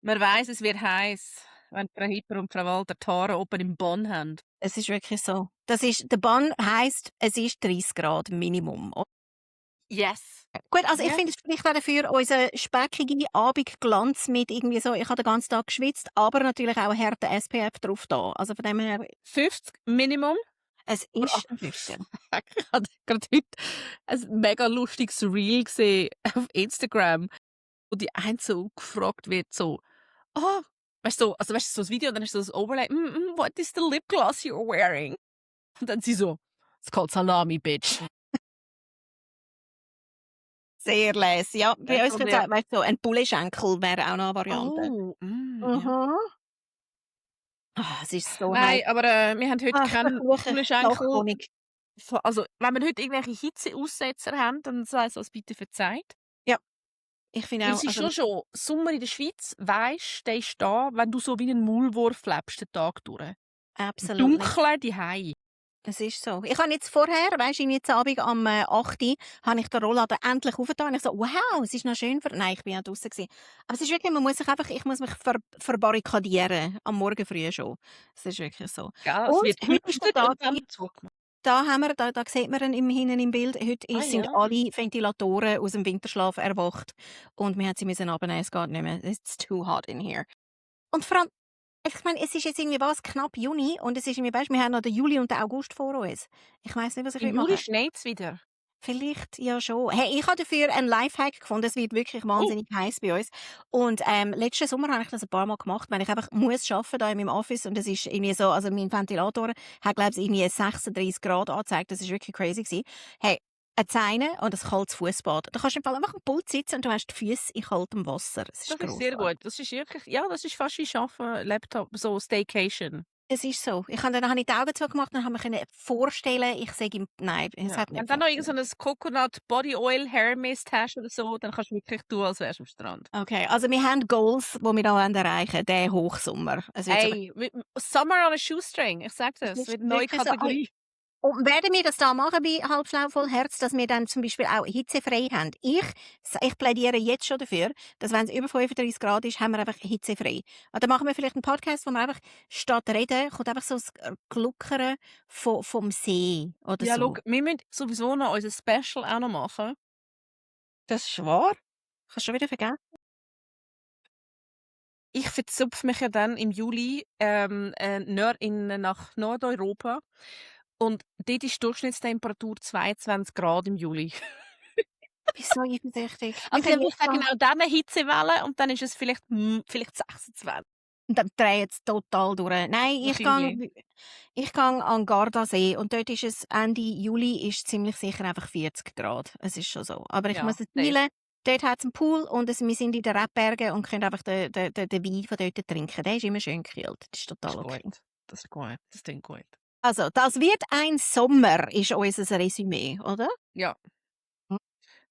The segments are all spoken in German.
Man weiss, es wird heiß, wenn Frau Hipper und Frau Walter die Haare oben im Bann haben. Es ist wirklich so. Der Bann heisst, es ist 30 Grad Minimum. Yes. Gut, also ich Yes. finde, es spricht auch dafür, unser speckiger Abendglanz mit irgendwie so, ich habe den ganzen Tag geschwitzt, aber natürlich auch ein harter SPF drauf da. Also von dem her, 50 Minimum. es Oder ist 50. Ich habe gerade heute ein mega lustiges Reel gesehen auf Instagram, wo die eine so gefragt wird, so, oh, weißt du, so das Video, und dann ist so das Overlay, what is the lip gloss you're wearing? Und dann sie so, it's called Salami, bitch. Sehr les. Ja, bei uns Also könnte es der, auch, weißt du, so ein Bulleschenkel wäre auch noch eine Variante. oh, ja. Mhm. Es ist so heiß. Nein, aber wir haben heute keinen Verfluchen, Schenkel. Nachhonig. Also, wenn wir heute irgendwelche Hitzeaussetzer haben, dann sei es uns bitte verzeiht. Ja, ich finde Weil auch, es ist also schon Sommer in der Schweiz, weisst, der ist da, wenn du so wie ein Maulwurf lebst den Tag durch. Im absolut. Dunkeln daheim. Es ist so. Ich habe jetzt vorher, weisst du, jetzt Abend am 8 Uhr, habe ich den Rollladen endlich aufgetan und ich so: «Wow, es ist noch schön ver.» Nein, ich bin ja draussen gewesen. Aber es ist wirklich, ich muss mich verbarrikadieren, am Morgen früh schon. Es ist wirklich so. Gell, es Und wird heute ist der gelüftet Tag, und dann zugemacht. da haben wir, da sieht man ihn hinten im Bild, heute Ah sind ja. alle Ventilatoren aus dem Winterschlaf erwacht und wir haben sie müssen runternehmen, es geht nicht mehr. It's too hot in here. Und vor allem, ich meine, es ist jetzt irgendwie was, knapp Juni und es ist irgendwie, weißt, wir haben noch den Juli und den August vor uns. Ich weiss nicht, was ich Im machen Juli will. schneit es wieder. Vielleicht ja schon. Hey, ich habe dafür einen Lifehack gefunden. Es wird wirklich Oh, wahnsinnig heiß bei uns. Und letzten Sommer habe ich das ein paar Mal gemacht, wenn ich einfach muss arbeiten da in meinem Office und es ist irgendwie so, also mein Ventilator hat glaube ich irgendwie 36 Grad angezeigt. Das ist wirklich crazy gewesen. Hey, eine Zeine und ein kaltes Fußbad. Da kannst du im Fall einfach am Pult sitzen und du hast die Füße in kaltem Wasser. Es ist das ist sehr grossartig. gut. Das ist wirklich, ja, das ist fast wie Arbeiten, Laptop, so Staycation. Es ist so. Dann habe ich die Augen zugemacht und habe mir können vorstellen, ich sage ihm, nein, es Ja. hat Wenn nicht du dann noch irgend funktioniert. so 'n Coconut Body Oil Hair Mist hast oder so, dann kannst du wirklich tun, als wärst du am Strand. Okay, also wir haben Goals, die wir da erreichen wollen, diesen Hochsommer. Es wird so, Ey, Summer on a Shoestring, ich sage dir, es es ist wird 'ne neue wirklich so. Hey, Kategorie. und werden wir das da machen bei «Halb schlau voll Herz», dass wir dann zum Beispiel auch hitzefrei haben? Ich plädiere jetzt schon dafür, dass, wenn es über 35 Grad ist, haben wir einfach hitzefrei. Und dann machen wir vielleicht einen Podcast, wo wir einfach statt reden, kommt einfach so das Gluckern vom See oder Ja, schau, so. wir müssen sowieso noch unser Special auch noch machen. Das ist wahr. Kannst du schon wieder vergessen. Ich verzupfe mich ja dann im Juli, nach Nordeuropa und dort ist die Durchschnittstemperatur 22 Grad im Juli. Ich bin so eifersüchtig. Wir Also, können ich jetzt sage da. genau dann 'ne Hitzewelle und dann ist es vielleicht 26. Und dann dreht es total durch. Nein, Wahrscheinlich. ich gehe an den Gardasee und dort ist es Ende Juli ist ziemlich sicher einfach 40 Grad. Es ist schon so. Aber ich Ja, muss es safe. teilen. Dort hat es einen Pool und wir sind in den Rebbergen und können einfach den Wein von dort trinken. Der ist immer schön gekühlt. Das ist Das total ist okay. gut. Das ist gut. Das klingt gut. Also, das wird ein Sommer, ist unser Resümee, oder? Ja.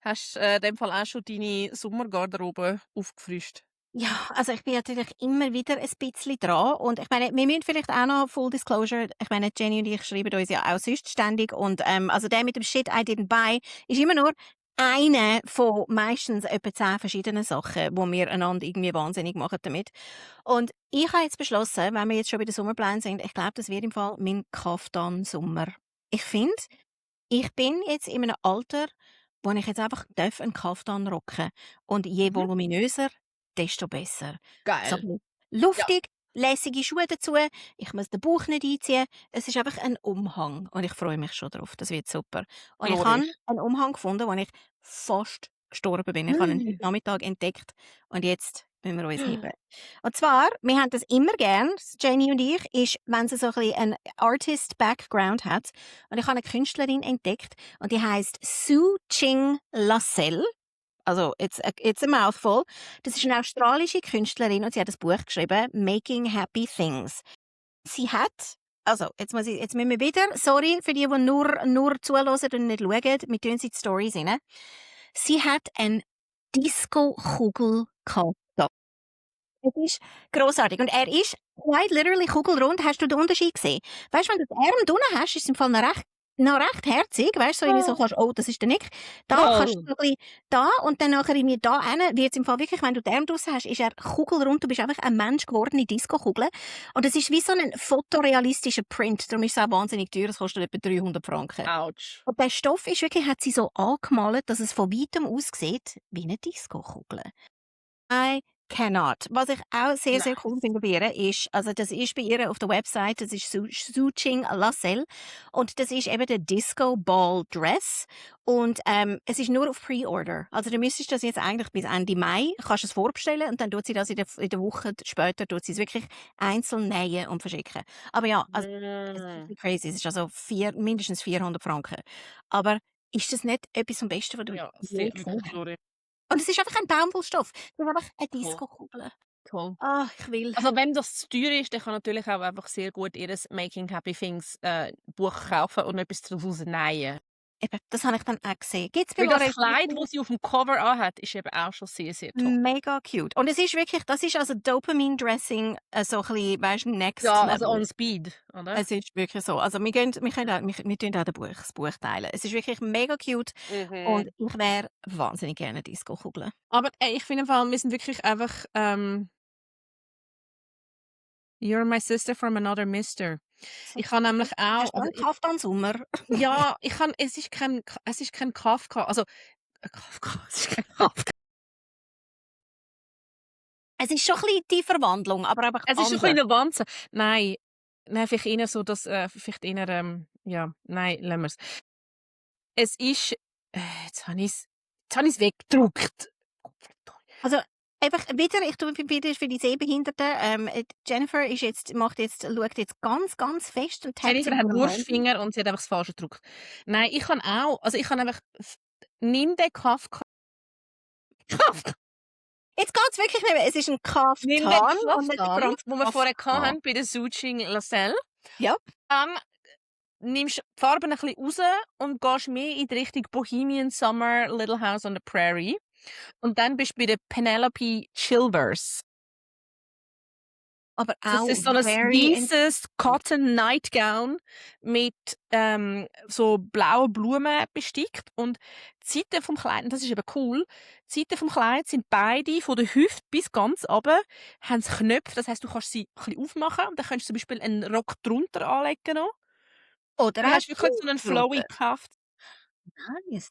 Hast, in dem Fall auch schon deine Sommergarderobe aufgefrischt? Ja, also ich bin natürlich immer wieder ein bisschen dran und ich meine, wir müssen vielleicht auch noch Full Disclosure, ich meine, Jenny und ich schreiben uns ja auch sonst ständig und also der mit dem «Shit I didn't buy» ist immer nur eine von meistens etwa 10 verschiedenen Sachen, wo wir einander irgendwie wahnsinnig machen damit. Und ich habe jetzt beschlossen, wenn wir jetzt schon bei den Sommerplänen sind, ich glaube, das wird im Fall mein Kaftan-Sommer. Ich finde, ich bin jetzt in einem Alter, wo ich jetzt einfach einen Kaftan rocken und je Mhm. voluminöser, desto besser. So Geil. ein bisschen Ja. luftig, lässige Schuhe dazu, ich muss den Bauch nicht einziehen. Es ist einfach ein Umhang und ich freue mich schon drauf. Das wird super. Und ich habe Glorreich. einen Umhang gefunden, wo ich fast gestorben bin. Ich habe ihn heute Nachmittag entdeckt und jetzt müssen wir uns heben. Und zwar, wir haben das immer gern, Jenny und ich, ist, wenn sie so ein bisschen einen Artist-Background hat. Und ich habe eine Künstlerin entdeckt und die heißt Sue Ching Lassell. Also, it's a mouthful. Das ist eine australische Künstlerin und sie hat ein Buch geschrieben, «Making Happy Things». Sie hat, also, jetzt müssen wir wieder, sorry für die nur zuhören und nicht schauen, wir tun sie in die Storys rein. Sie hat eine Disco-Kugel gehabt. Es ist grossartig. Und er ist quite literally kugelrund. Hast du den Unterschied gesehen? Weißt du, wenn du den Arm drunten hast, ist es im Fall noch recht noch recht herzig, weißt du, so irgendwie so Oh. kannst, oh, das ist der Nick. Da kannst du Oh. so ein bisschen da und dann nachher irgendwie da hin, wird's im Fall wirklich, wenn du die Arme draussen hast, ist er kugelrund, du bist einfach ein Mensch gewordene Disco-Kugel. Und es ist wie so ein fotorealistischer Print, darum ist es auch wahnsinnig teuer, es kostet etwa 300 Franken. Autsch. Und der Stoff ist wirklich, hat sie so angemalt, dass es von weitem aussieht wie eine Disco-Kugel. I cannot. Was ich auch sehr, sehr cool Nice. finde bei ihr ist, also das ist bei ihr auf der Website, das ist Suching Lassell und das ist eben der Disco Ball Dress und es ist nur auf Pre-Order. Also du müsstest das jetzt eigentlich bis Ende Mai, kannst es vorbestellen und dann tut sie das in der Woche später, tut sie es wirklich einzeln nähen und verschicken. Aber ja, also es ist Mm. wirklich crazy, es ist also mindestens 400 Franken. Aber ist das nicht etwas vom Besten, was du Ja, je sehr gesehen wirklich, hast? sorry. Und es ist einfach ein Baumwollstoff. Es ist einfach eine Toll, Disco-Kugel. toll. Ah, ich will. Also wenn das zu teuer ist, dann kann natürlich auch einfach sehr gut ihr Making Happy Things Buch kaufen und etwas daraus nähen. Eben, das habe ich dann auch gesehen. Gibt's bei Weil das Laura Kleid, das sie auf dem Cover anhat, ist eben auch schon sehr, sehr toll. mega cute. Und es ist wirklich, das ist also Dopamine-Dressing, so ein bisschen, weißt du, next Ja, level. also on speed, oder? Es ist wirklich so. Also wir tun auch das Buch teilen. Es ist wirklich mega cute und ich wäre wahnsinnig gerne Disco-Kugel. Aber ich finde, wir sind wirklich einfach You're my sister from another mister. Ich habe nämlich auch, Hast du einen Kaftan-Sommer? ja, es ist kein Kafka, also Kafka, es ist kein Kafka. Es ist schon ein bisschen die Verwandlung, aber einfach Es ist schon anders. ein bisschen Wanze. Nein, vielleicht eher so, dass vielleicht eher, ja, nein, lassen wir's. Es ist, jetzt habe ich's weggedruckt. Also, einfach wieder, ich tue wieder für die Sehbehinderten, Jennifer schaut jetzt ganz, ganz fest und tappt Jennifer mit hat dem Handy. Wurstfinger und sie hat einfach das Falsche gedruckt. Nein, ich kann auch, also ich kann einfach, nimm den Kafka. Jetzt geht's wirklich nicht mehr. Es ist ein Nimm den Kaftan und nicht ein Kaftan, den wir vorher Kaftan. hatten bei der Suching Lassell. Ja. Dann nimmst du die Farben ein bisschen raus und gehst mehr in die Richtung Bohemian Summer, Little House on the Prairie. Und dann bist du bei der Penelope Chilvers. Aber Das auch ist so ein very weißes Cotton Nightgown mit so blauen Blumen bestickt. Und die Seiten vom Kleid, und das ist eben cool, die Seiten vom Kleid sind beide von der Hüfte bis ganz runter, haben Knöpfe. Das heisst, du kannst sie ein bisschen aufmachen und dann kannst du zum Beispiel einen Rock drunter anlegen noch. oder Dann auch hast du wirklich so einen flowy Kaft. Nice.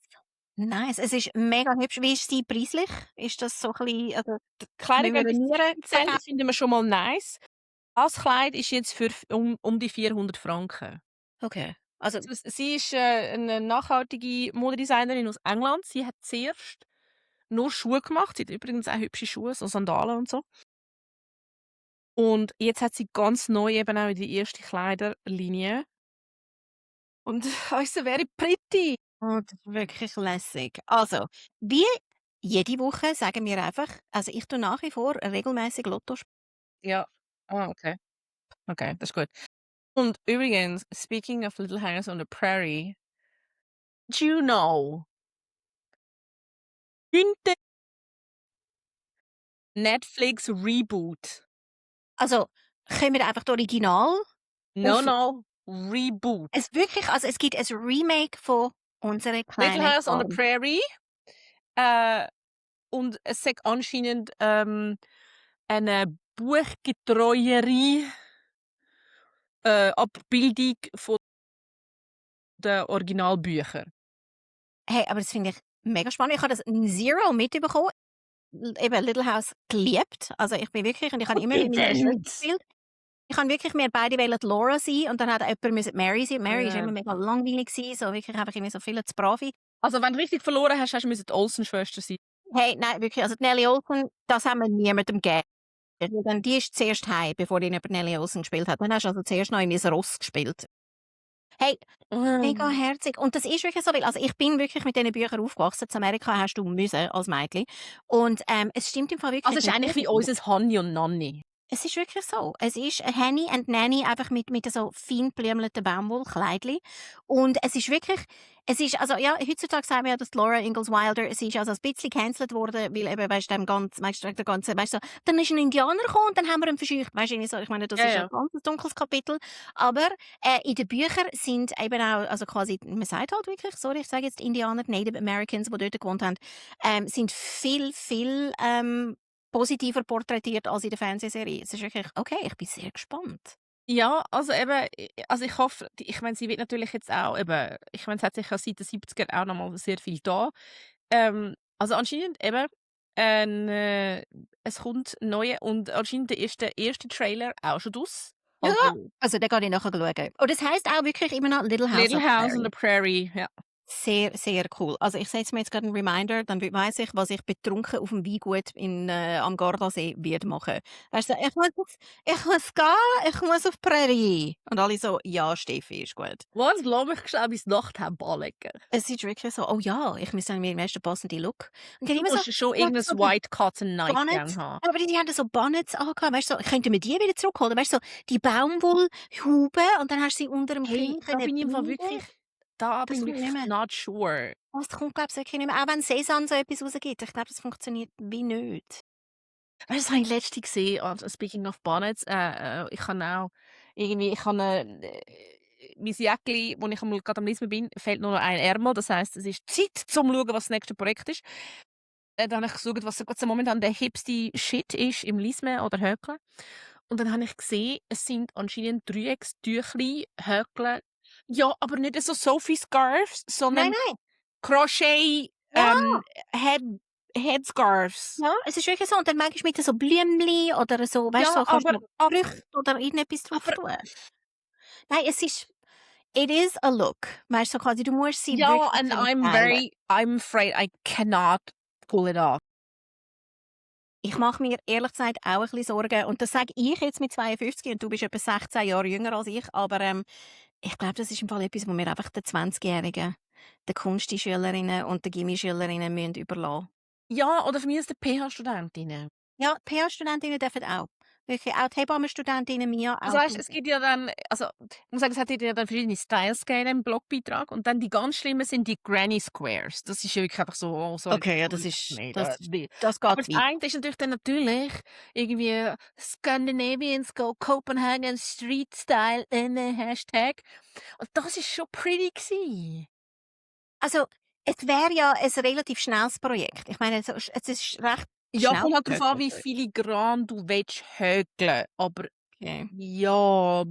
Nice. Es ist mega hübsch. Wie ist sie preislich? Ist das so ein bisschen, also, Die Kleider müssen wir gehen bis Nieren 17, verkaufen? das finden wir schon mal nice. Das Kleid ist jetzt für um die 400 Franken. Okay. Also, Sie ist eine nachhaltige Modedesignerin aus England. Sie hat zuerst nur Schuhe gemacht. Sie hat übrigens auch hübsche Schuhe, so Sandalen und so. Und jetzt hat sie ganz neu eben auch die erste Kleiderlinie. Und also very pretty. oh, das ist wirklich lässig. Also, wie jede Woche sagen wir einfach, also ich tue nach wie vor regelmäßig Lotto spielen. Ja. Ah, okay. Okay, das ist gut. Und übrigens, speaking of Little House on the Prairie, do you know, 9. Netflix Reboot. Also, können wir einfach das Original No, auf no, Reboot. es wirklich, also es gibt ein Remake von unserer Little kleinen House on the Farm. Prairie. Und es sagt anscheinend eine buchgetreuere Abbildung von den Originalbüchern. Hey, aber das finde ich mega spannend. Ich habe das Zero mitbekommen. Eben Little House geliebt. Also ich bin wirklich, und ich habe immer mit meiner Schwester gespielt. Ich habe wirklich, wir beide wollten Laura sein und dann hat jemand müssen Mary sein. Mary war Ja. immer mega langweilig gewesen, so wirklich einfach immer so viel zu bravi. Also wenn du richtig verloren hast, hast du die Olsen-Schwester sein. Hey, nein, wirklich, also die Nelly Olsen, das haben wir niemandem gegeben. Dann die ist zuerst heim, bevor die über Nelly Olsen gespielt hat. Dann hast du also zuerst noch in mein Ross gespielt. Hey, mega herzig. Und das ist wirklich so, weil also ich bin wirklich mit diesen Büchern aufgewachsen. In Amerika hast du müssen als Mädchen. Und es stimmt im Fall wirklich. Also es ist eigentlich wie unser Hanni und Nanni. Es ist wirklich so. Es ist ein Henny and Nanny einfach mit so fein geblümelten Baumwollkleidli. Und es ist, also ja, heutzutage sagen wir ja, dass Laura Ingalls Wilder, es ist also ein bisschen gecancelt worden, weil eben, weißt du, der ganze, weißt du, so, dann ist ein Indianer gekommen und dann haben wir ihn verscheucht. Weißt du, irgendwie so, ich meine, das Ja, ist ein ja. ganz dunkles Kapitel. Aber in den Büchern sind eben auch, also quasi, man sagt halt wirklich, sorry, ich sage jetzt Indianer, Native Americans, die dort gewohnt haben, sind viel, positiver porträtiert als in der Fernsehserie. Es ist wirklich okay, ich bin sehr gespannt. Ja, also eben, also ich hoffe, ich meine, sie wird natürlich jetzt auch eben, ich meine, es hat sich ja seit den 70ern auch noch mal sehr viel da. Also anscheinend eben, es kommt neue und anscheinend der erste Trailer auch schon draus. Ja, Also also den gehe ich nachher schauen. Und das heisst auch wirklich immer noch Little House Little on the House on Prairie. the Prairie, ja. Sehr, sehr cool. Also ich setze mir jetzt gerade einen Reminder, dann weiss ich, was ich betrunken auf dem Weingut am Gardasee werde machen. Weißt du, ich muss gehen, ich muss auf die Prärie. Und alle so, ja, Steffi, ist gut. Was, lass mich schnell bis Nacht anlegen. Es ist wirklich so, oh ja, ich muss dann mir im ersten passenden Look. Und die haben Du immer so, musst schon die haben irgendein so die White Cotton Nightgown Bonnets, haben. aber die haben so Bonnets angehabt, weißt du, so, könnten wir die wieder zurückholen, weißt du, so die Baumwollhaube und dann hast du sie unter dem Hey, Kinn da können bin ich im Fall binden. wirklich, da bin Das ich kommt nicht wirklich mehr. not sure. Oh, das kommt, glaube ich, wirklich nicht mehr. Auch wenn Sesam so etwas rausgibt. Ich glaube, das funktioniert wie nicht. Weißt du, das habe ich letztens gesehen, also speaking of Bonnets, ich habe auch irgendwie, ich habe mein Jäckli, wo ich gerade am Lesen bin, fehlt nur noch ein Ärmel. Das heisst, es ist Zeit, zum zu schauen, was das nächste Projekt ist. Dann habe ich geschaut, was so gerade so momentan der hipste Shit ist im Lismen oder Hökeln. Und dann habe ich gesehen, es sind anscheinend Dreieckstüchli, Hökeln. Ja, aber nicht so Sophie-Scarves, Nein, sondern nein. Crochet Ja, Head Headscarves. ja, es ist wirklich so. Und dann manchmal mit so Blümchen oder so, weißt du, Ja, so kannst du noch aber Früchte oder irgendetwas drauf aber tun. Nein, it is a look. Weißt du, so quasi, du musst sie ja, wirklich and stylen. I'm afraid I cannot pull it off. Ich mache mir ehrlich gesagt auch ein bisschen Sorgen. Und das sage ich jetzt mit 52 und du bist etwa 16 Jahre jünger als ich. Aber ich glaube, das ist im Fall etwas, wo wir einfach den 20-Jährigen, den Kunstschülerinnen und den Gimmischülerinnen müssen überlassen. Ja, oder von mir aus den PH-Studentinnen. Ja, die PH-Studentinnen dürfen auch. Wirklich, auch die Hebammenstudentinnen, Mia, Also auch weißt, du. es gibt ja dann, also ich muss sagen, es hat ja dann verschiedene Styles gegeben im Blogbeitrag und dann die ganz schlimmen sind die Granny Squares. Das ist ja wirklich einfach so, oh, sorry, Okay, ja, das ist nicht. das Die. geht Aber das weit. eine ist natürlich dann natürlich irgendwie Scandinavians go Copenhagen Street Style in a Hashtag. Und das ist schon pretty gewesen. Also, es wäre ja ein relativ schnelles Projekt. Ich meine, es ist recht Ja, schnell kommt halt drauf an, wie gehökelt. filigran du willst häkeln. Aber Okay. ja,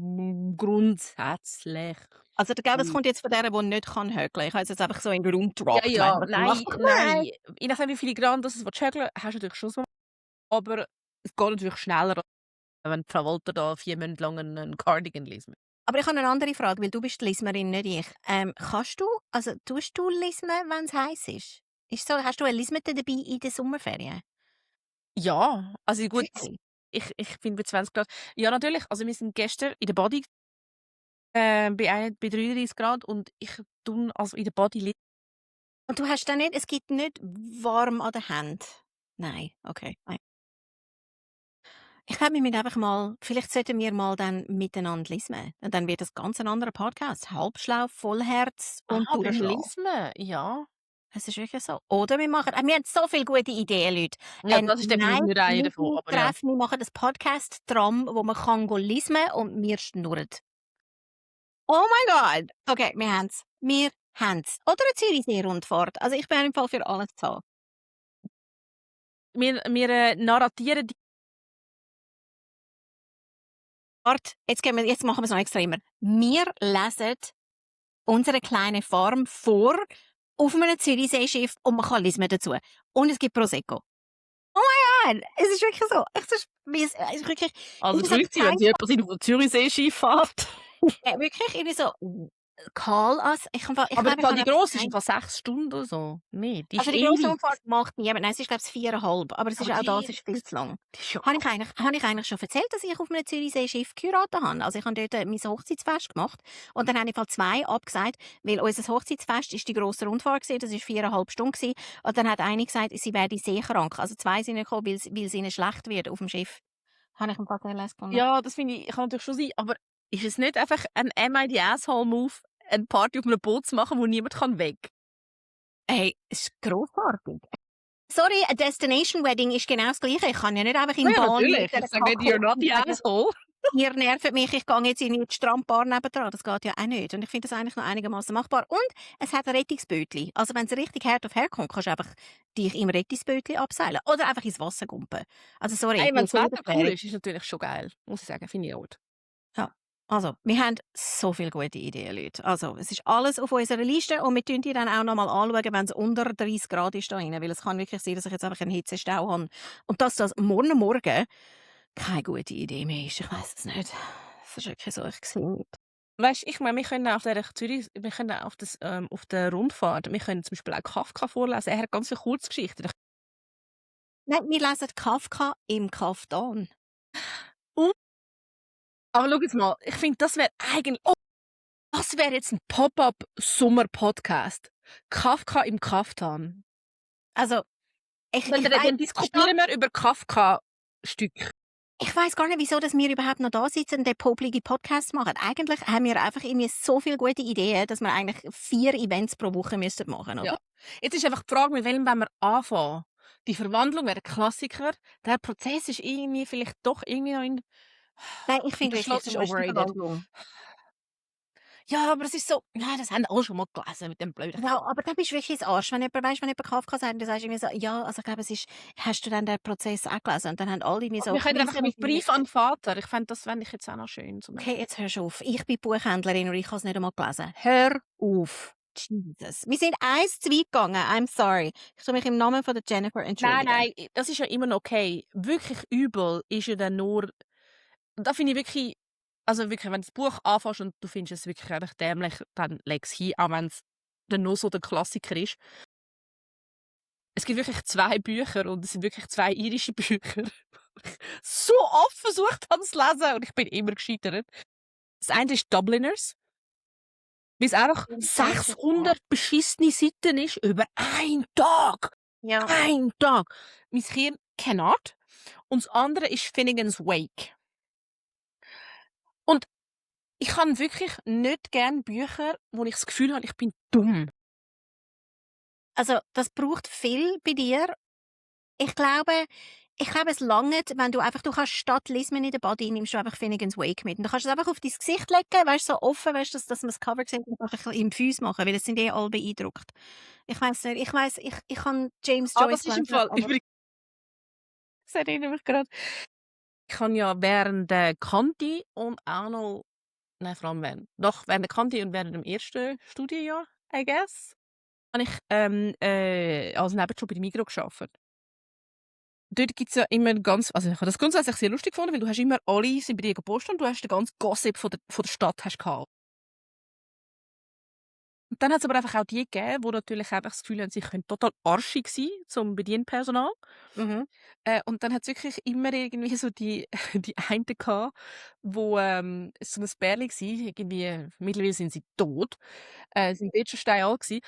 grundsätzlich. Also, ich glaube, es kommt jetzt von der nicht kann häkeln. Ich habe es jetzt einfach so in den Raum Ja, gedroppt. ja, Was nein, macht nein. Je nachdem, wie filigran das es häkeln hast du natürlich schon so. Aber es geht natürlich schneller, wenn Frau Walter da 4 Monate lang einen Cardigan liest. Aber ich habe eine andere Frage, weil du bist die Lismerin, nicht ich. Tust du lismen, wenn es heiß ist? Ist so, hast du eine Lismete dabei in den Sommerferien? Ja, also gut, Wirklich? ich bin bei 20 Grad. Ja, natürlich. Also wir sind gestern in der Body bei 33 Grad und ich tue also in der Body liegen. Und du hast dann nicht, es gibt nicht warm an den Händen? Nein, okay. Nein. Ich glaube, wir müssen einfach mal, vielleicht sollten wir mal dann miteinander lesen. Und dann wird das ganz ein anderer Podcast. Halbschlau, Vollherz und Beim durchschlagen. Lismen, ja. Es ist wirklich so. Oder wir machen, wir haben so viele gute Ideen, Leute. Ja, das ist definitiv nicht eine davon, aber ja. Treffen, wir machen das Podcast-Tram, wo man kann lesen und wir schnurren. Oh mein Gott! Okay, wir haben es. Wir haben es. Oder eine Zürichsee-Rundfahrt. Also ich bin im Fall für alles zu haben. Wir narratieren die. Warte, jetzt machen wir es noch extremer. Wir lesen unsere kleine Farm vor auf einem Zürichseeschiff und man kann lesen dazu. Und es gibt Prosecco. Oh mein Gott, es ist wirklich so. Es ist wirklich, Also es ist Grüezi, wenn Sie jemand sind auf der Zürichsee-Schiff fährt. wirklich irgendwie so, call us. Aber die grosse ist im Fall 6 Stunden oder so. Nee, die ist Also die grosse ewig. Umfahrt macht niemand. Nein, es ist glaube ich 4,5. Aber es ist Aber auch die- das ist viel zu lang. Die ist schon Habe ich eigentlich schon erzählt, dass ich auf einem Zürichsee-Schiff geheiratet habe? Also ich habe dort mein Hochzeitsfest gemacht und dann habe ich Fall 2 abgesagt, weil unser Hochzeitsfest ist die grosse Rundfahrt gewesen, das war 4,5 Stunden gewesen. Und dann hat eine gesagt, sie werde seekrank. Also 2 sind gekommen, weil es ihnen schlecht wird auf dem Schiff. Habe ich im Fall sehr leise gefunden. Ja, das finde ich kann natürlich schon sein, aber ist es nicht einfach ein «Am I the asshole Move», eine Party auf einem Boot zu machen, wo niemand kann weg? Hey, es ist grossartig. Sorry, ein Destination Wedding ist genau das Gleiche. Ich kann ja nicht einfach Ja, in Bahn mit natürlich. dieser Ich sage nicht, Kacke you're not the sagen, asshole. ihr nervt mich, ich gehe jetzt in die Strandbar nebendran. Das geht ja auch nicht. Und ich finde das eigentlich noch einigermaßen machbar. Und es hat ein Rettungsbötli. Also wenn es richtig hart auf hart kommt, kannst du einfach dich im Rettungsbötli abseilen. Oder einfach ins Wasser gumpen. Also sorry, Hey, wenn das für Wetter cool Erklärung. ist natürlich schon geil, muss ich sagen, finde ich auch. Ja. Also, wir haben so viele gute Ideen, Leute. Also, es ist alles auf unserer Liste und wir schauen die dann auch noch mal anschauen, wenn es unter 30 Grad ist da rein. Weil es kann wirklich sein, dass ich jetzt einfach einen Hitzestau habe. Und dass das morgen keine gute Idee mehr ist. Ich weiss es nicht. Das ist wirklich so, ich sehe nicht. Weißt du, ich meine, wir können auf der Zürich, wir können auf der Rundfahrt, wir können zum Beispiel auch Kafka vorlesen. Er hat ganz viele Kurzgeschichten. Nein, wir lesen Kafka im Kaftan. Aber schau jetzt mal, ich finde, das wäre eigentlich, oh, das wäre jetzt ein Pop-up-Sommer-Podcast. Kafka im Kaftan. Also, Dann diskutieren wir über Kafka-Stücke. ich weiss gar nicht, wieso dass wir überhaupt noch da sitzen und den poplige Podcast machen. Eigentlich haben wir einfach irgendwie so viele gute Ideen, dass wir eigentlich 4 Events pro Woche müssten machen, oder? Ja. Jetzt ist einfach die Frage, mit welchem wollen wir anfangen? Die Verwandlung wäre ein Klassiker. Der Prozess ist irgendwie vielleicht doch irgendwie noch in... Nein, ich Der finde wirklich, Schloss du ist musst die overrated. Verwandlung. Ja, aber es ist so... Ja, das haben alle schon mal gelesen mit dem blöden... Ja, aber dann bist du wirklich ein Arsch. Wenn jemand Kafka sagt, dann sagst du irgendwie so, ja, also ich glaube, es ist, hast du dann den Prozess auch gelesen? Und dann haben alle irgendwie so... Wir können einfach Krisen mit und Brief an den Vater. Ich fände, das fände ich jetzt auch noch schön. Okay, jetzt hörst du auf. Ich bin Buchhändlerin und ich habe es nicht einmal gelesen. Hör auf. Jesus. Wir sind eins zu weit gegangen. I'm sorry. Ich soll mich im Namen von der Jennifer entschuldigen. Nein, das ist ja immer noch okay. Wirklich übel ist ja dann nur... Da finde ich wirklich... Also wirklich, wenn du das Buch anfängst und du findest es wirklich einfach dämlich, dann leg es hin, auch wenn es dann nur so der Klassiker ist. Es gibt wirklich 2 Bücher und es sind wirklich 2 irische Bücher. So oft versucht habe zu lesen und ich bin immer gescheitert. Das eine ist Dubliners, weil es einfach 600 beschissene Seiten ist über einen Tag. Ja. Ein Tag. Mein Hirn cannot. Und das andere ist Finnegan's Wake. Und ich habe wirklich nicht gerne Bücher, wo ich das Gefühl habe, ich bin dumm. Also, das braucht viel bei dir. Ich glaube, es langt, wenn du kannst statt Lismen in der Body nimmst du einfach Finnegan's Wake mit. Und du kannst es einfach auf dein Gesicht legen, weißt so offen, weißt dass man das Cover sieht und einfach im Füß machen, weil es sind alle beeindruckt. Ich weiss nicht, ich kann James Joyce Das ist im Fall übrigens... Das erinnert mich gerade. Ich habe ja während der Kanti und auch noch... Nein, vor allem während der Kanti und während dem ersten Studienjahr, I guess, habe ich als Nebenjob bei der Migros gearbeitet. Dort gibt es ja immer ganz... Also ich habe das grundsätzlich sehr lustig gefunden, weil du hast immer alle sind bei dir gepostet und du hast den ganzen Gossip von der Stadt hast gehabt. Und dann hat es aber einfach auch die gegeben, die natürlich einfach das Gefühl haben, sie können total arschig sein zum Bedienpersonal. Mhm. Und dann hat es wirklich immer irgendwie so die einen gehabt, wo so ein Bärli gsi, irgendwie, mittlerweile sind sie tot, sind dort schon steinalt gsi.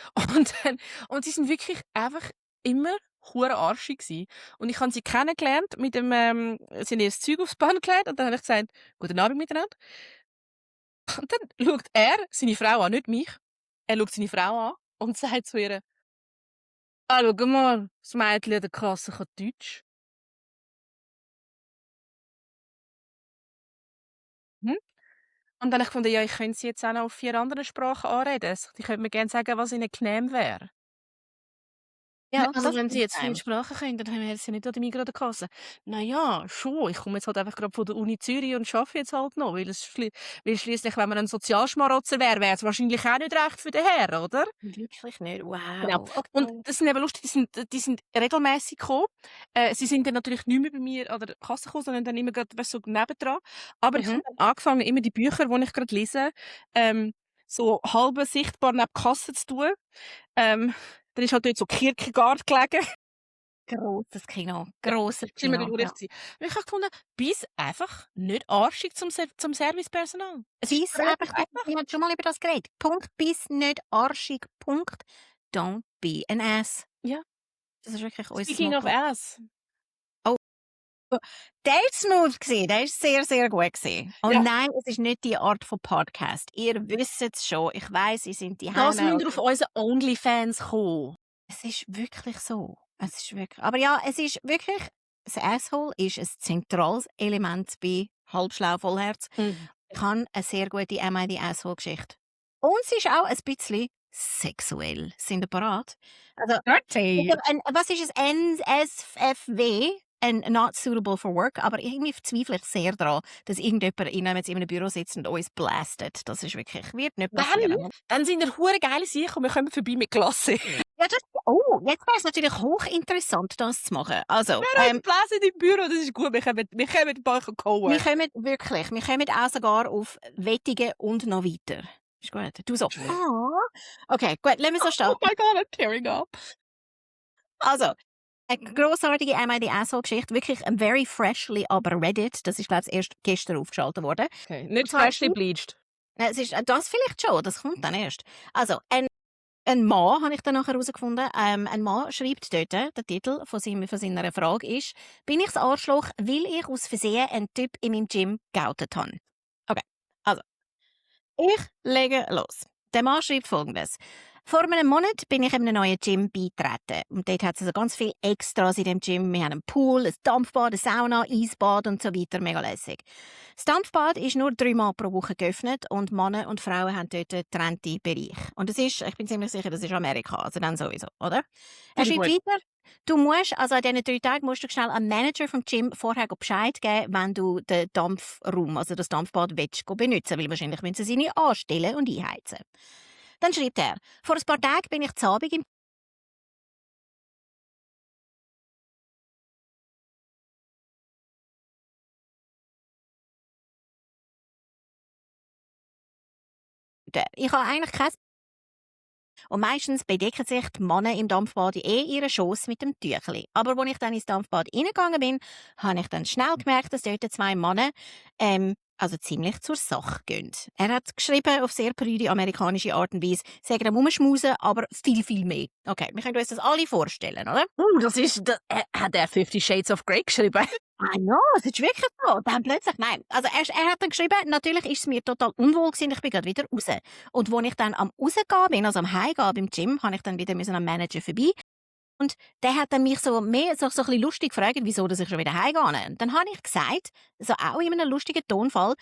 Und sie sind wirklich einfach immer hure arschig gsi. Und ich habe sie kennengelernt mit dem, sie haben ihr das Zeug aufs Band gelegt und dann habe ich gesagt, «Guten Abend miteinander.» Und dann schaut er seine Frau an, nicht mich. Er schaut seine Frau an und sagt zu ihr, «Ah, schau mal, das Mädchen an der Kasse kann Deutsch.» Hm? Und dann habe ich gefunden, ja, ich könnte sie jetzt auch noch auf 4 anderen Sprachen anreden. Sie könnten mir gerne sagen, was ihnen genehm wäre. Ja, Also das wenn sie ist jetzt 4 einem. Sprachen können, dann haben wir sie nicht an der Migros oder Kasse. Na ja, schon. Ich komme jetzt halt einfach gerade von der Uni Zürich und arbeite jetzt halt noch, weil schliesslich, wenn man ein Sozialschmarotzer wäre, wäre es wahrscheinlich auch nicht recht für den Herr, oder? Wirklich nicht. Wow. Genau. Und Okay. das sind eben lustig, die sind regelmässig gekommen. Sie sind dann natürlich nicht mehr bei mir an der Kasse gekommen, sondern dann immer gerade, weißt, so nebendran. Aber ich habe dann angefangen, immer die Bücher, die ich gerade lese, so halb sichtbar neben die Kasse zu tun. Dann ist halt dort so Kierkegaard gelegen. Grosses Kino. Grosses Das war immer Kino. ruhig gewesen. Und ich habe gefunden, bist einfach nicht arschig zum Servicepersonal. Es ist Bis einfach, wir haben schon mal über das geredet. Punkt, bis nicht arschig. Punkt. Don't be an ass. Ja. Das ist wirklich unser Speaking of Motto. ass. Der war smooth gewesen, der war sehr, sehr gut gewesen. Und Ja. nein, es ist nicht die Art von Podcast. Ihr wisst es schon. Ich weiss, ihr sind die Das Heime. müsst ihr auf unsere Onlyfans kommen. Es ist wirklich so. Es ist wirklich. Aber ja, es ist wirklich. Das Asshole ist ein zentrales Element bei Halbschlau Vollherz. Ich habe eine sehr gute Am I the Asshole-Geschichte. Und sie ist auch ein bisschen sexuell. Sind ihr bereit? Also, Dirty. was ist es? NSFW? Not suitable for work. Aber irgendwie zweifle ich sehr daran, dass irgendjemand in einem Büro sitzt und uns blastet. Das ist wirklich, wird nicht passieren. Dann sind wir hure geile Sicher und wir kommen vorbei mit Klasse. Ja, jetzt wäre es natürlich hochinteressant, das zu machen. Also, Wir haben Bläser im Büro, das ist gut. Wir kommen ein paar Cohen. wir kommen auch sogar auf Wettige und noch weiter. Ist gut. Du so. Okay, gut, lassen wir so stehen. Oh my God, I'm tearing up. Also, eine grossartige Am I the Asshole-Geschichte. Wirklich very freshly, aber Reddit. Das ist, glaube ich, erst gestern aufgeschaltet worden. Okay. Nicht zwar- freshly bleached. Es ist, das vielleicht schon, das kommt dann erst. Also, ein Mann, habe ich dann nachher herausgefunden, ein Mann schreibt dort, der Titel von seiner Frage ist, bin ich das Arschloch, weil ich aus Versehen einen Typ in meinem Gym geoutet habe? Okay, also, ich lege los. Der Mann schreibt Folgendes. Vor einem Monat bin ich in einem neuen Gym beigetreten. Und dort hat es also ganz viele Extras in dem Gym. Wir haben einen Pool, ein Dampfbad, eine Sauna, Eisbad und so weiter. Mega lässig. Das Dampfbad ist nur 3 Mal pro Woche geöffnet und Männer und Frauen haben dort getrennte Bereiche. Und das ist, ich bin ziemlich sicher, das ist Amerika. Also dann sowieso, oder? Er schreibt weiter. Du musst, also an diesen 3 Tagen musst du schnell einem Manager vom Gym vorher Bescheid geben, wenn du den Dampfraum, also das Dampfbad, willst benutzen. Weil wahrscheinlich müssen sie seine anstellen und einheizen. Dann schreibt er, vor ein paar Tagen bin ich zu Abend im Ich habe eigentlich kein und meistens bedecken sich die Männer im Dampfbad ihren Schoss mit dem Tüchli. Aber als ich dann ins Dampfbad reingegangen bin, habe ich dann schnell gemerkt, dass dort 2 Männer also ziemlich zur Sache gehen. Er hat geschrieben auf sehr prüde amerikanische Art und Weise, sagen am Rumschmusen, aber viel, viel mehr. Okay, wir können uns das alle vorstellen, oder? Das ist, hat er 50 Shades of Grey geschrieben? Ah no, es ist wirklich so. Dann plötzlich, nein. Also er hat dann geschrieben, natürlich ist es mir total unwohl gewesen, ich bin gerade wieder raus. Und als ich dann am rausgehen bin, also am Heimgehen beim Gym, habe ich dann wieder am Manager vorbei. Und der hat dann mich so ein bisschen lustig gefragt, wieso dass ich schon wieder heimgehe. Und dann habe ich gesagt, so auch in einem lustigen Tonfall,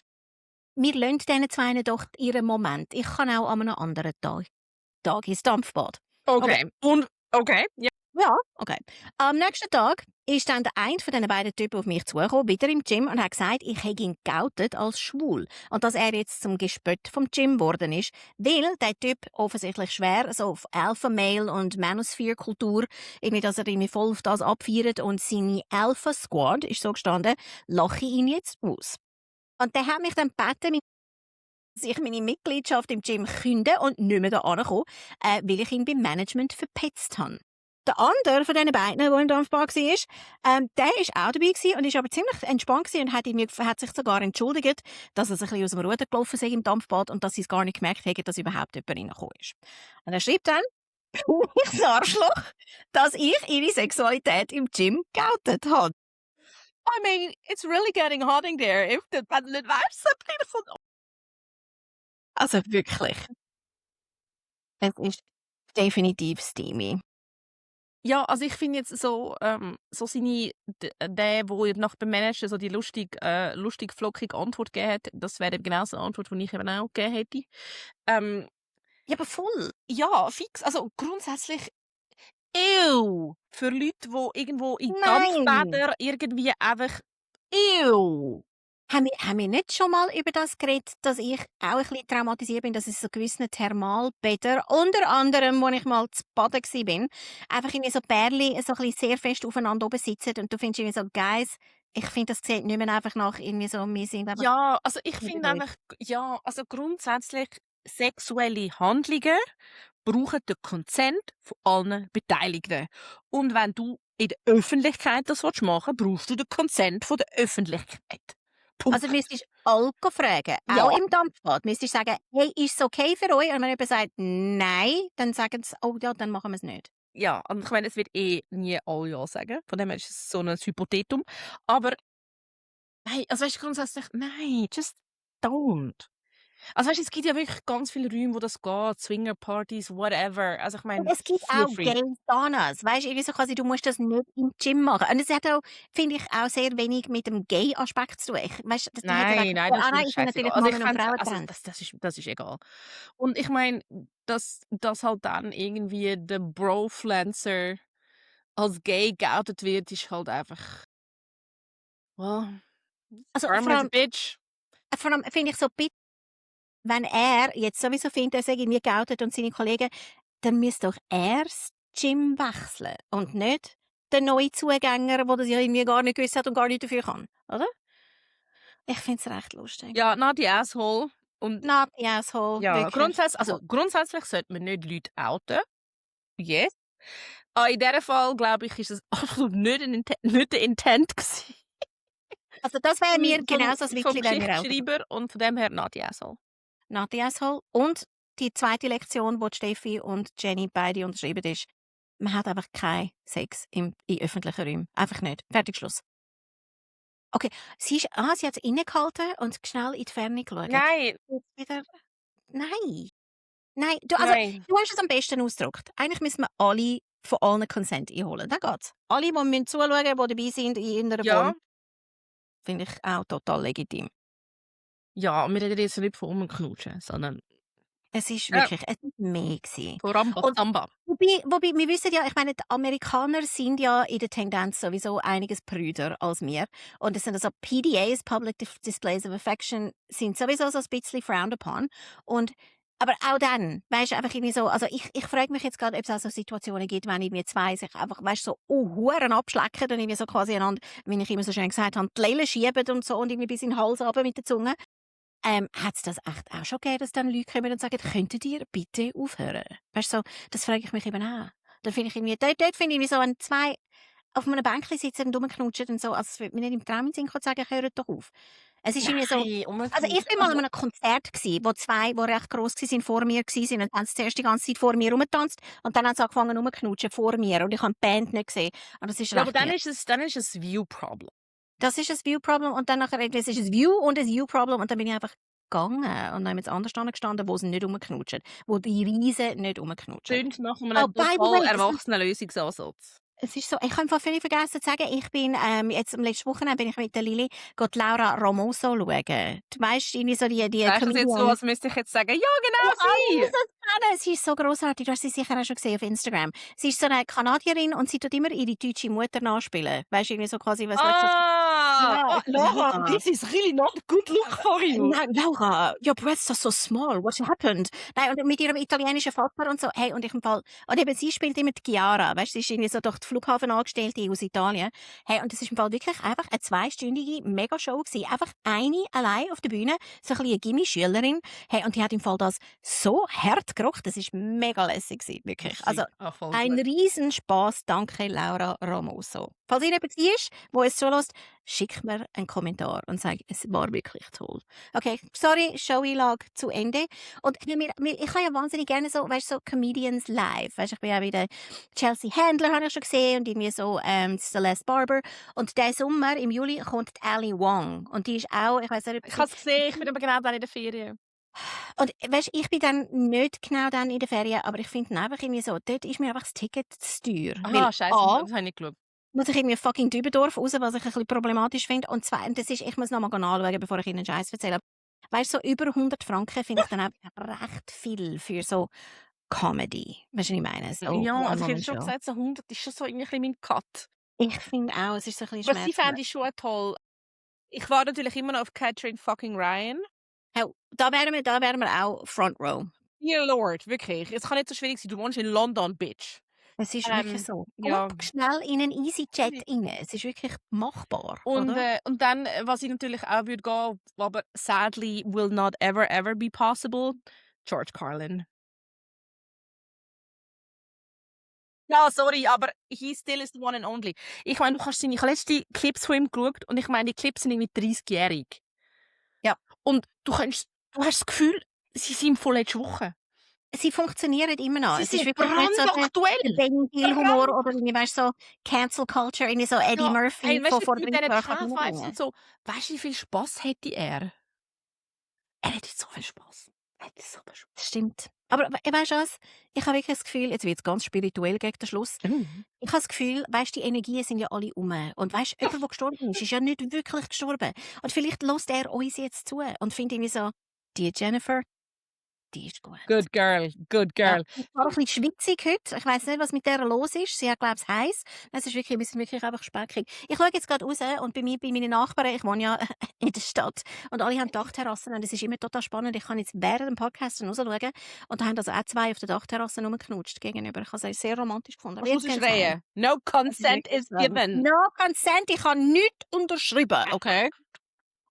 wir lassen diesen 2 doch ihren Moment. Ich kann auch an einem anderen Tag ins Dampfbad. Okay. Und, okay. Ja. Ja, okay. Am nächsten Tag ist dann der eine von diesen beiden Typen auf mich zugekommen, wieder im Gym, und hat gesagt, ich hätte ihn geoutet als schwul. Und dass er jetzt zum Gespött vom Gym geworden ist, weil der Typ offensichtlich schwer so auf Alpha-Male und Manosphere-Kultur, irgendwie, dass er irgendwie voll auf das abfeiert, und seine Alpha-Squad, ist so gestanden, lache ich ihn jetzt aus. Und der hat mich dann gebeten, dass ich meine Mitgliedschaft im Gym künde und nicht mehr da ankomme, weil ich ihn beim Management verpetzt habe. Der andere von diesen beiden, der im Dampfbad war, der war auch dabei gewesen und ist aber ziemlich entspannt gewesen und hat sich sogar entschuldigt, dass er sich ein bisschen aus dem Ruder gelaufen ist im Dampfbad und dass sie es gar nicht gemerkt haben, dass überhaupt jemand reingekommen ist. Und er schreibt dann, ich das Arschloch, dass ich ihre Sexualität im Gym geoutet habe. I mean, it's really getting hot in there. If the nicht weißt, so beautiful. Also wirklich. Es ist definitiv steamy. Ja, also ich finde jetzt so, so seine, der, wo nach dem Manager so die lustig flockige Antwort gegeben hat, das wäre eben genau so eine Antwort, die ich eben auch gegeben hätte. Ja, aber voll. Ja, fix. Also grundsätzlich, ew, für Leute, die irgendwo in Nein. Dampfbädern irgendwie einfach, ew. Haben wir nicht schon mal über das geredet, dass ich auch ein bisschen traumatisiert bin, dass es so gewisse Thermalbäder, unter anderem, als ich mal zu baden war, einfach in so Bärli so ein bisschen sehr fest aufeinander oben sitzen und du findest irgendwie so, Guys, ich finde, das sieht nicht mehr einfach nach irgendwie so, wir sind einfach... Ja, also ich finde einfach, ja, also grundsätzlich sexuelle Handlungen brauchen den Consent von allen Beteiligten. Und wenn du in der Öffentlichkeit das machen willst, brauchst du den Consent von der Öffentlichkeit. Punkt. Also müsstest du alle fragen, Ja. auch im Dampfbad. Müsstest du sagen, hey, ist es okay für euch? Und wenn jemand sagt, nein, dann sagen sie, oh ja, dann machen wir es nicht. ja, und ich meine, es wird nie alle ja sagen. Von dem her ist es so ein Hypothetum. Aber nein, also weißt du, grundsätzlich, nein, just don't. Also weißt du, es gibt ja wirklich ganz viele Räume, wo das geht, Swingerpartys, whatever. Also ich Und meine, es gibt feel auch free. Gay-Saunas, weisst irgendwie so quasi, du musst das nicht im Gym machen. Und es hat auch, finde ich, auch sehr wenig mit dem Gay-Aspekt zu tun. Weisst, die hat ja Nein, gedacht, nein, das ist nein, mir ich bin scheißegal. natürlich Also ich Männer- und fände also Frauen-Trend. das ist egal. Und ich meine, dass halt dann irgendwie der Brofluencer als gay geoutet wird, ist halt einfach, well, Also karma is a bitch. vor allem finde ich so bitter, wenn er jetzt sowieso findet, er sei irgendwie geoutet und seine Kollegen, dann müsste doch er das Gym wechseln und nicht der neue Zugänger, der das ja irgendwie gar nicht gewusst hat und gar nicht dafür kann, oder? Ich finde es recht lustig. Ja, not the asshole. Und Not the asshole, ja, wirklich. grundsätzlich sollte man nicht Leute outen. Yes. Aber in diesem Fall, glaube ich, ist es absolut nicht der Intent gewesen. Also das wäre mir Vom genauso das vom Witzli, wenn wir auch Geschichtsschreiber und von dem her not the asshole. Not the asshole. Und die zweite Lektion, die Steffi und Jenny beide unterschrieben ist, man hat einfach keinen Sex in öffentlichen Räumen. Einfach nicht. Fertig, Schluss. Okay, sie hat es innegehalten und schnell in die Ferne geschaut. Nein, Jetzt wieder, nein. Nein, du nein. hast es am besten ausgedrückt. Eigentlich müssen wir alle von allen Consent einholen. Dann geht's. Alle, die zuschauen müssen, die dabei sind in irgendeiner Ja, Form, finde ich auch total legitim. ja, wir reden jetzt nicht von Rumknutschen, sondern Es ist ja, wirklich, es ist mehr gewesen. von Ramba Und Samba. wobei, wir wissen ja, ich meine, die Amerikaner sind ja in der Tendenz sowieso einiges prüder als wir. Und es sind also PDAs, Public Displays of Affection, sind sowieso so ein bisschen frowned upon. Aber auch dann, weißt du, einfach irgendwie so, also ich frage mich jetzt gerade, ob es auch so Situationen gibt, wenn irgendwie zwei sich einfach, weißt du, so, Huren abschlecken und irgendwie so quasi einander, wie ich immer so schön gesagt habe, die Lele schieben und so und irgendwie bis in den Hals runter mit der Zunge. Hat es das echt auch schon gegeben, dass dann Leute kommen und sagen, könntet ihr bitte aufhören? Weißt du, so, das frage ich mich eben auch. Dann finde ich irgendwie, dort finde ich irgendwie so, wenn zwei auf einem Bänkchen sitzen und rumknutschen und so, also es würde mir nicht im Traum in den Sinn kommen, zu sagen, hört doch auf. Es ist irgendwie so, Nein, also ich bin mal an einem Konzert gsi, wo zwei, die recht gross waren, vor mir waren und haben zuerst die ganze Zeit vor mir rumgetanzt und dann haben sie angefangen rumzuknutschen vor mir und ich habe die Band nicht gesehen. Und das ist ja, aber recht dann weird. ist es ein View-Problem. Das ist ein View-Problem und dann nachher, es ist ein View und ein View-Problem und dann bin ich einfach gegangen und haben jetzt anders gestanden, wo sie nicht rumknutschen, wo die Riesen nicht rumknutschen. Klingt nach Oh, einem by the total way, erwachsenen Lösungsansatz. es ist so, ich habe einfach völlig vergessen zu sagen, ich bin, jetzt am letzten Wochenende bin ich mit der Lili geht Laura Ramoso schauen. Du weisst, irgendwie so die Sagst du das jetzt so, Comedian. als müsste ich jetzt sagen, ja, genau sie? Sie ist so grossartig, du hast sie sicher auch schon gesehen auf Instagram. Sie ist so eine Kanadierin und sie tut immer ihre deutsche Mutter nachspielen. Weißt du, irgendwie so quasi, was weißt du? Ah, Laura, Laura. this is really not a good look for you. Nein, Laura, your breasts are so small. What happened? Nein, und mit ihrem italienischen Vater und so. Hey, und und eben sie spielt immer die Chiara. Weißt du, sie ist irgendwie so durch die Flughafen Angestellte aus Italien. Hey, und das ist im Fall wirklich einfach eine 2-stündige Mega-Show gewesen. Einfach eine allein auf der Bühne. So ein bisschen eine Gimme-Schülerin. Hey, und die hat im Fall das so hart gerochen. Das ist mega lässig gewesen, wirklich. Also, ein riesen Spass. Danke, Laura Ramoso. Falls ihr jemand ist, der es so lässt, schickt mir einen Kommentar und sagt, es war wirklich toll. Okay, sorry, Showeinlage zu Ende. Und ich habe ja wahnsinnig gerne so, weißt du, so Comedians live. Weißt du, ich bin ja wieder Chelsea Handler, habe ich schon gesehen, und irgendwie so Celeste Barber. Und diesen Sommer, im Juli, kommt die Ali Wong. Und die ist auch, ich weiß nicht, Ich habe es gesehen, ich bin aber genau dann in der Ferien. und weißt, ich bin dann nicht genau dann in der Ferien, aber ich finde einfach irgendwie so, dort ist mir einfach das Ticket zu teuer. Aha, scheiße, das habe ich nicht geschaut. Muss ich irgendwie fucking Dübendorf raus, was ich ein bisschen problematisch finde. Und zweitens ist, ich muss noch mal anschauen, bevor ich Ihnen einen Scheiß erzähle. Weißt du, so über 100 Franken finde ich dann auch recht viel für so Comedy. Weißt du, was ich meine? So Ja, also ich hätte schon One-Woman-Show. gesagt, so 100 ist schon so irgendwie ein bisschen mein Cut. Ich finde auch, es ist so ein bisschen Aber sie fände ich schon toll. Ich warte natürlich immer noch auf Catherine fucking Ryan. Oh, da wären wir auch Front Row. Dear Lord, wirklich. Es kann nicht so schwierig sein. Du wohnst in London, Bitch. Es ist wirklich so. ja. Komm schnell in einen EasyJet rein. Es ist wirklich machbar. Und, oder? und dann, was ich natürlich auch würde gehen, aber sadly will not ever be possible, George Carlin. Ja, sorry, aber he still is the one and only. Ich meine, ich habe letzte Clips von ihm geschaut und ich meine, die Clips sind irgendwie 30-jährig. Ja. Und du hast das Gefühl, sie sind von letzter Woche. sie funktionieren immer noch. Sie Es ist sind wirklich nicht so der brandaktuell. Benny Hill-Humor oder irgendwie, weißt du, so Cancel Culture, irgendwie so Eddie Ja, Murphy hey, weißt von du, vor mit 30 diesen Jahren kann Cat-Vibes reinbringen. und so, weißt du, wie viel Spass hätte er? Er hätte so viel Spass. Er hätte so viel Spass. Das stimmt. Aber weißt du was? Ich habe wirklich das Gefühl, jetzt wird es ganz spirituell gegen den Schluss. Mhm. Ich habe das Gefühl, weißt die Energien sind ja alle um. Und weißt jemand, der gestorben ist ja nicht wirklich gestorben. Und vielleicht lässt er uns jetzt zu und findet irgendwie so, die Jennifer, die ist gut. Good girl, good Ja, girl. sie ist zwar ein bisschen schwitzig heute. Ich weiss nicht, was mit der los ist. Sie hat, glaube ich, heiß. Es ist wirklich, wir sind wirklich einfach speckig. Ich schaue jetzt gerade raus und bei mir, bei meinen Nachbarn, ich wohne ja in der Stadt und alle haben Dachterrassen und es ist immer total spannend. Ich kann jetzt während dem Podcast rausschauen und da haben also auch 2 auf der Dachterrasse rumgeknutscht gegenüber. Ich habe es sehr romantisch gefunden. Aber Was jetzt musst du gehen sie heim. schreien? No Es ist consent wirklich is so. given. No consent, ich habe nichts unterschrieben, okay?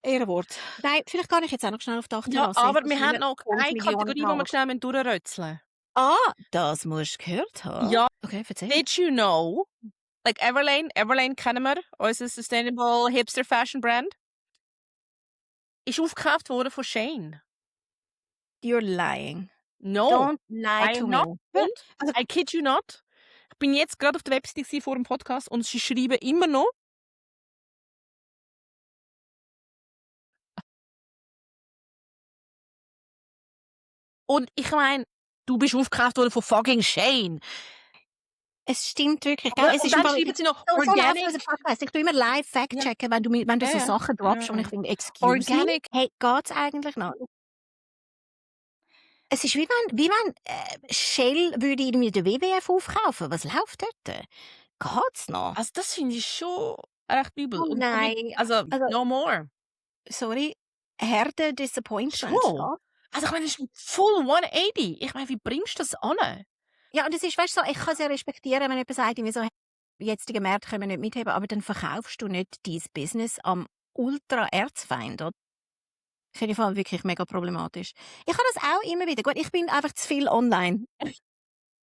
Ehrenwort. Nein, vielleicht kann ich jetzt auch noch schnell auf die Ja, Dachterrasse. aber Das wir ist haben über noch 5 eine Millionen Kategorie, die wir Tage. schnell durchrötzeln. Ah, das musst du gehört haben. Ja. Okay, erzähl. Did you know, like Everlane kennen wir, unser Sustainable Hipster Fashion Brand, ist aufgekauft worden von Shein. You're lying. No, Don't lie I to am me. not. Und, Also, I kid you not, ich bin jetzt gerade auf der Website gewesen vor dem Podcast und sie schreiben immer noch, und ich meine, du bist aufgekauft worden von fucking Shein. es stimmt wirklich, gell? Aber, Es und ist im dann Fall schreiben sie noch so läuft Organic. unser Podcast. Ich tue immer live Ja. fact-checken, wenn du so Ja, ja. Sachen droppst und ich Ja. finde, excuse me, Organic. hey, geht's eigentlich noch? Es ist wie wenn Shell würde irgendwie den WWF aufkaufen. Was läuft dort? Geht's noch? Also das finde ich schon recht übel. Oh Und nein, also, also no more. sorry, Herde Disappointment. Schon? Ja. Also ich meine, das ist full 180. Ich meine, wie bringst du das an? Ja, und es ist, weißt du, so, ich kann es ja respektieren, wenn jemand sagt, irgendwie so, jetzige Märkte können wir nicht mitheben, aber dann verkaufst du nicht dein Business am Ultra-Erzfeind, oder? Finde ich vor allem wirklich mega problematisch. Ich habe das auch immer wieder. Gut, ich bin einfach zu viel online.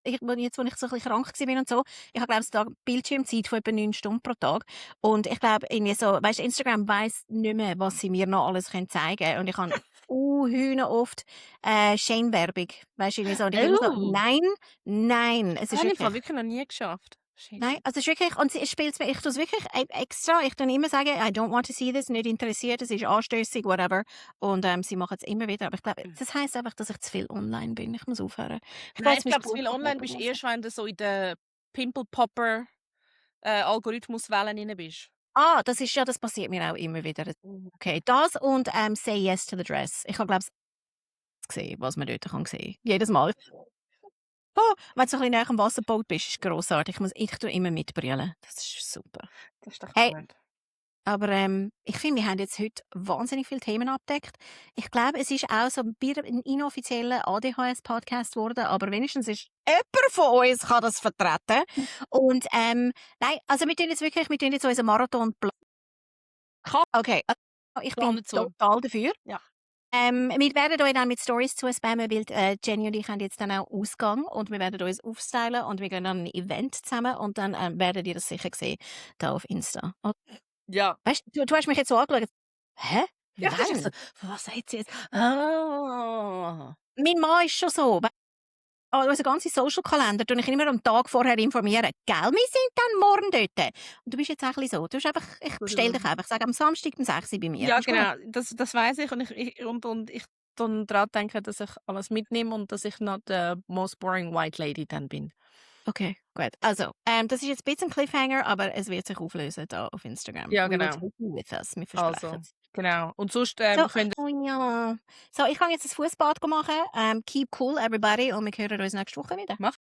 Jetzt, wo ich so ein bisschen krank war und so, ich habe, glaube ich, eine Bildschirmzeit von etwa 9 Stunden pro Tag. Und ich glaube, irgendwie so, weißt, Instagram weiss nicht mehr, was sie mir noch alles zeigen können. Und ich habe Hühner oft Scheinwerbung. Weißt du, irgendwie so. Und ich immer so, Oh. nein. Es Das ist habe ich wirklich... noch nie geschafft. Shit. Nein, also es ist wirklich, und sie spielt mir, ich tue es wirklich extra, ich tue immer sagen, I don't want to see this, nicht interessiert, es ist anstössig, whatever. Und sie machen es immer wieder, aber ich glaube, das heisst einfach, dass ich zu viel online bin. Ich muss aufhören. Nein, ich glaube, zu viel online bist erst, wenn du so in der Pimple-Popper Algorithmuswellen rein bist. Ah, das passiert mir auch immer wieder. Okay, das und Say Yes to the Dress. Ich habe, glaube ich, gesehen, was man dort kann sehen. Jedes Mal. Oh, wenn du so ein bisschen näher am Wasserboot bist, ist es grossartig. Ich tue immer mitbrüllen. Das ist super. Das ist doch Hey. gut. Aber ich finde, wir haben jetzt heute wahnsinnig viele Themen abgedeckt. Ich glaube, es ist auch so ein inoffizieller ADHS-Podcast geworden, aber wenigstens ist jemand von uns kann das vertreten. Und nein, also wir tun jetzt unseren Marathon okay, ich bin Planet so. total dafür. Ja. Wir werden euch dann mit Stories zuspammen, weil Jenny und ich haben jetzt dann auch Ausgang und wir werden uns aufstylen und wir gehen dann ein Event zusammen und dann werdet ihr das sicher sehen, da auf Insta. Ja. Weißt du, hast mich jetzt so angeschaut. Hä? Ja, das ist Wann? so, was sagt sie jetzt? Ah. Mein Mann ist schon so. Unser ganzer Social-Kalender tue ich immer am Tag vorher informieren. Gell, wir sind dann morgen dort. Und du bist jetzt auch ein bisschen so. Du hast einfach, ich bestelle dich einfach. Ich sage am Samstag um 6 Uhr bei mir. Ja, Ist gut? genau. Das weiss ich. Und ich dann daran denke, dass ich alles mitnehme und dass ich not the most boring white lady dann bin. Okay, gut. Also, das ist jetzt ein bisschen Cliffhanger, aber es wird sich auflösen da auf Instagram. Ja, We will genau. take you with us. Wir versprechen Also, es. genau. Und sonst, So, findet oh ja. So, ich kann jetzt ein Fußbad machen. Keep cool, everybody. Und wir hören uns nächste Woche wieder.